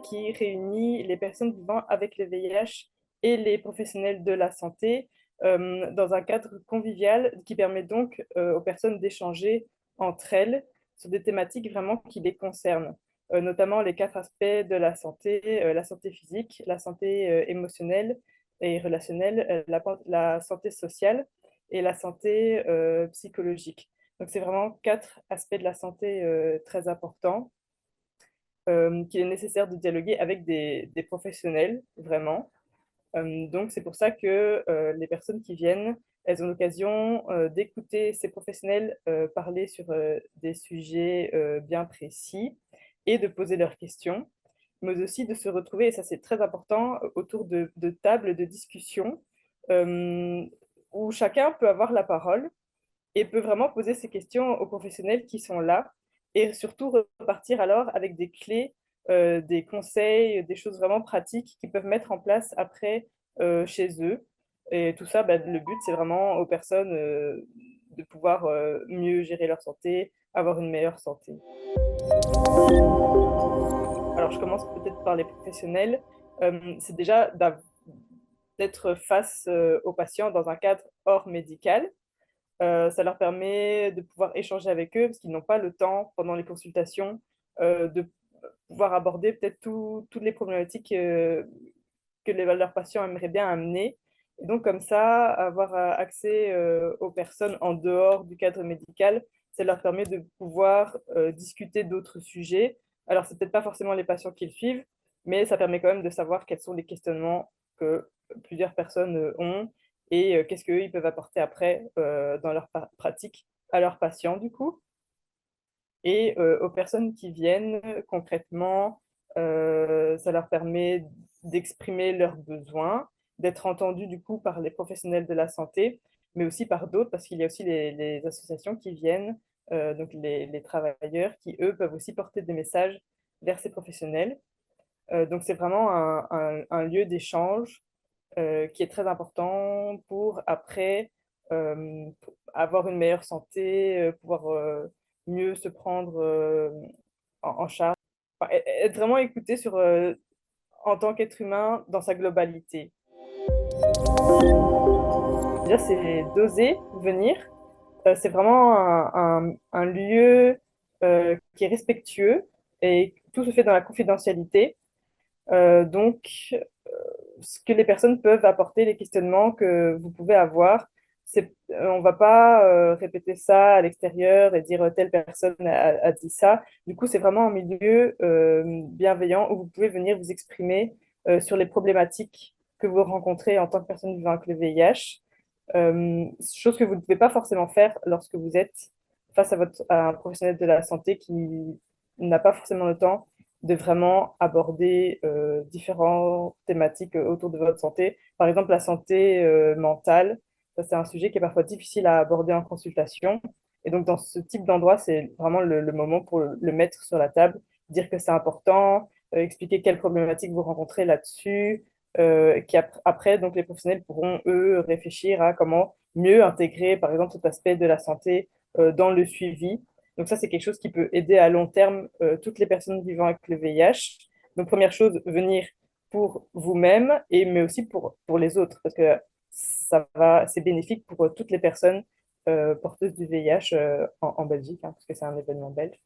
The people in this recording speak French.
qui réunit les personnes vivant avec le VIH et les professionnels de la santé dans un cadre convivial qui permet donc aux personnes d'échanger entre elles sur des thématiques vraiment qui les concernent, notamment les quatre aspects de la santé physique, la santé émotionnelle et relationnelle, la santé sociale et la santé psychologique. Donc, c'est vraiment quatre aspects de la santé très importants qu'il est nécessaire de dialoguer avec des professionnels, vraiment. Donc, c'est pour ça que les personnes qui viennent, elles ont l'occasion d'écouter ces professionnels parler sur des sujets bien précis et de poser leurs questions, mais aussi de se retrouver, et ça c'est très important, autour de tables de discussion euh, où chacun peut avoir la parole et peut vraiment poser ses questions aux professionnels qui sont là et surtout repartir alors avec des clés, des conseils, des choses vraiment pratiques qu'ils peuvent mettre en place après chez eux. Et tout ça, bah, le but, c'est vraiment aux personnes de pouvoir mieux gérer leur santé, avoir une meilleure santé. Alors, je commence peut-être par les professionnels. C'est déjà d'être face aux patients dans un cadre hors médical. Ça leur permet de pouvoir échanger avec eux parce qu'ils n'ont pas le temps pendant les consultations de pouvoir aborder peut-être toutes les problématiques que leurs patients aimeraient bien amener. Et donc, comme ça, avoir accès aux personnes en dehors du cadre médical, ça leur permet de pouvoir discuter d'autres sujets. Alors, c'est peut-être pas forcément les patients qui le suivent, mais ça permet quand même de savoir quels sont les questionnements que plusieurs personnes ont et qu'est-ce qu'eux, ils peuvent apporter après dans leur pratique à leurs patients, du coup. Et aux personnes qui viennent concrètement, ça leur permet d'exprimer leurs besoins, d'être entendus du coup par les professionnels de la santé, mais aussi par d'autres, parce qu'il y a aussi les associations qui viennent, donc les travailleurs, qui eux peuvent aussi porter des messages vers ces professionnels. Donc c'est vraiment un lieu d'échange qui est très important pour après avoir une meilleure santé, pouvoir mieux se prendre en charge, enfin, être vraiment écouté en tant qu'être humain dans sa globalité. Déjà, c'est d'oser venir. C'est vraiment un lieu qui est respectueux et tout se fait dans la confidentialité. Donc, ce que les personnes peuvent apporter, les questionnements que vous pouvez avoir, on va pas répéter ça à l'extérieur et dire telle personne a dit ça. Du coup, c'est vraiment un milieu bienveillant où vous pouvez venir vous exprimer sur les problématiques que vous rencontrez en tant que personne vivant avec le VIH, chose que vous ne pouvez pas forcément faire lorsque vous êtes face à un professionnel de la santé qui n'a pas forcément le temps de vraiment aborder différentes thématiques autour de votre santé. Par exemple, la santé mentale, ça c'est un sujet qui est parfois difficile à aborder en consultation. Et donc, dans ce type d'endroit, c'est vraiment le moment pour le mettre sur la table, dire que c'est important, expliquer quelles problématiques vous rencontrez là-dessus, après, donc, les professionnels pourront, eux, réfléchir à comment mieux intégrer, par exemple, cet aspect de la santé dans le suivi. Donc ça, c'est quelque chose qui peut aider à long terme toutes les personnes vivant avec le VIH. Donc première chose, venir pour vous-même, mais aussi pour les autres, parce que c'est bénéfique pour toutes les personnes porteuses du VIH en Belgique, hein, parce que c'est un événement belge.